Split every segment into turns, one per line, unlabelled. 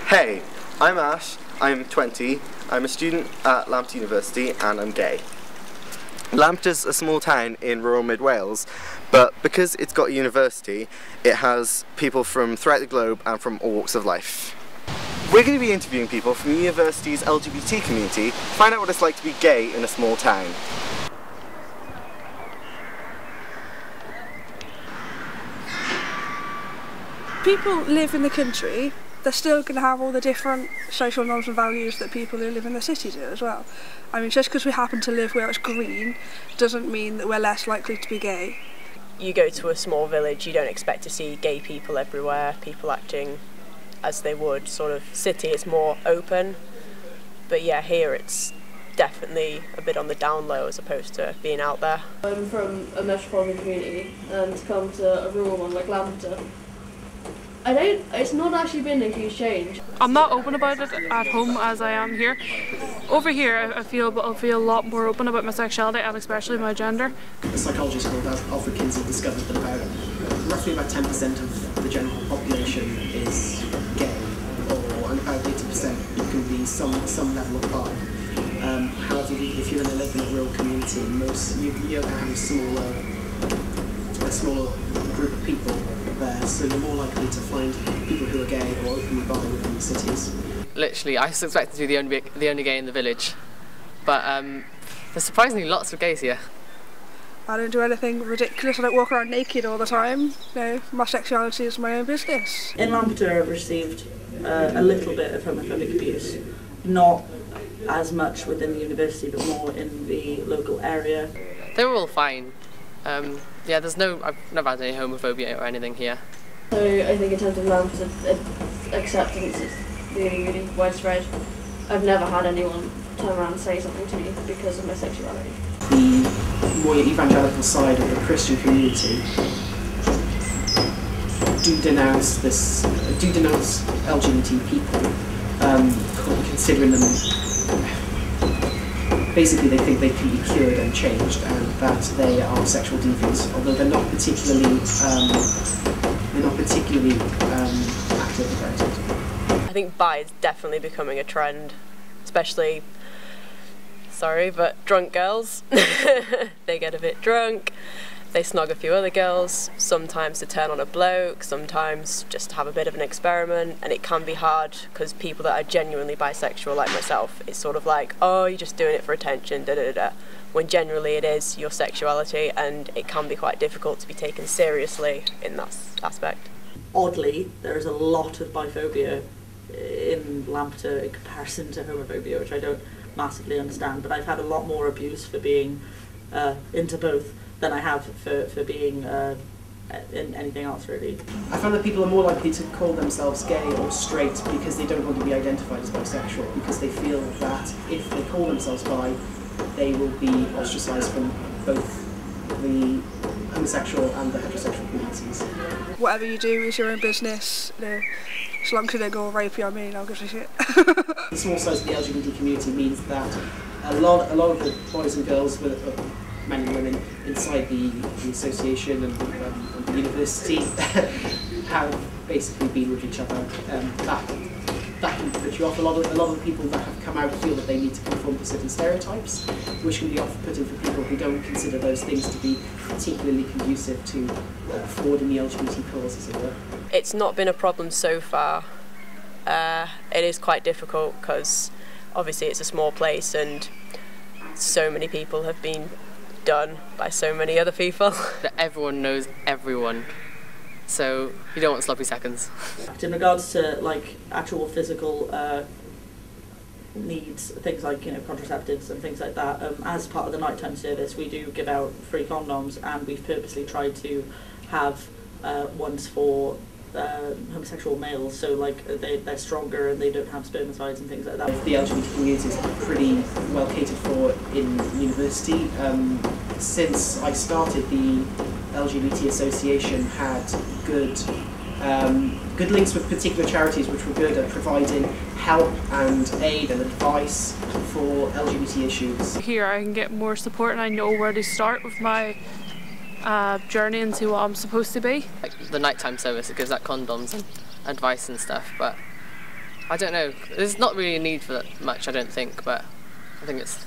Hey, I'm Ash, I'm 20, I'm a student at Lampeter University and I'm gay. Lampeter's a small town in rural mid Wales, but because it's got a university, it has people from throughout the globe and from all walks of life. We're going to be interviewing people from the university's LGBT community to find out what it's like to be gay in a small town.
People live in the country, they're still going to have all the different social norms and values that people who live in the city do as well. I mean, just because we happen to live where it's green doesn't mean that we're less likely to be gay.
You go to a small village, you don't expect to see gay people everywhere, people acting as they would. Sort of city, it's more open, but yeah, here it's definitely a bit on the down low as opposed to being out there.
I'm from a metropolitan community and to come to a rural one like Lampeter, it's not actually been a huge change.
I'm not open about it at home as I am here. Over here I feel a lot more open about my sexuality and especially my gender.
A psychologist called Alfred Kinsey discovered that roughly about 10% of the general population is gay, and about 80% can be some level of bi. However, if you're going to live in a rural community, you're going to have a smaller group of people there, so you're more likely to find people who are gay or openly bi within the cities.
Literally, I suspect to be the only gay in the village, but there's surprisingly lots of gays here.
I don't do anything ridiculous, I don't walk around naked all the time. No, my sexuality is my own business.
In Lampeter I've received a little bit of homophobic abuse, not as much within the university but more in the local area.
They were all fine. Yeah, I've never had any homophobia or anything here.
So I think in terms of Lampeter, acceptance is really, really widespread. I've never had anyone turn around and say something to me because of my sexuality.
The more evangelical side of the Christian community do denounce LGBT people, considering them. Basically, they think they can be cured and changed, and that they are sexual deviants, although they're not particularly active about it.
I think bi is definitely becoming a trend, especially, sorry, but drunk girls. They get a bit drunk, they snog a few other girls, sometimes to turn on a bloke, sometimes just to have a bit of an experiment, and it can be hard because people that are genuinely bisexual like myself, it's sort of like, oh, you're just doing it for attention, da-da-da-da, when generally it is your sexuality, and it can be quite difficult to be taken seriously in that aspect.
Oddly, there is a lot of biphobia in Lampeter in comparison to homophobia, which I don't massively understand, but I've had a lot more abuse for being into both than I have for being in anything else, really.
I found that people are more likely to call themselves gay or straight because they don't want to be identified as bisexual, because they feel that if they call themselves bi, they will be ostracised from both the homosexual and the heterosexual communities.
Whatever you do is your own business. As long as they don't go rapey on me, I'll give a shit.
The small size of the LGBT community means that a lot of the boys and girls, men and women inside the association and the university have basically been with each other. That can put you off. A lot of the people that have come out feel that they need to conform to certain stereotypes, which can be off-putting for people who don't consider those things to be particularly conducive to forwarding the LGBT cause, as it were.
It's not been a problem so far. It is quite difficult because obviously it's a small place and so many people have been done by so many other people.
That everyone knows everyone, so you don't want sloppy seconds.
In regards to like actual physical needs, things like contraceptives and things like that, as part of the nighttime service we do give out free condoms, and we've purposely tried to have ones for homosexual males, so like they're stronger and they don't have spermicides and things like that.
The LGBT community is pretty well catered for in university. Since I started, the LGBT association had good links with particular charities which were good at providing help and aid and advice for LGBT issues.
Here I can get more support and I know where to start with my journey into what I'm supposed to be.
Like the nighttime service, it gives out condoms and advice and stuff, but I don't know. There's not really a need for that much, I don't think, but I think it's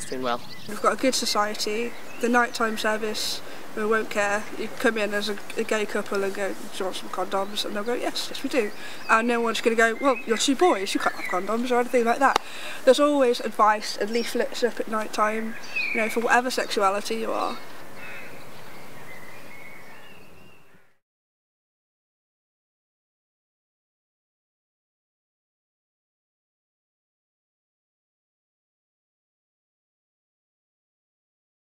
doing well.
We've got a good society. The nighttime service, we won't care. You come in as a gay couple and go, do you want some condoms? And they'll go, yes, yes we do. And no one's going to go, well, you're two boys, you can't have condoms or anything like that. There's always advice and leaflets up at night time, you know, for whatever sexuality you are.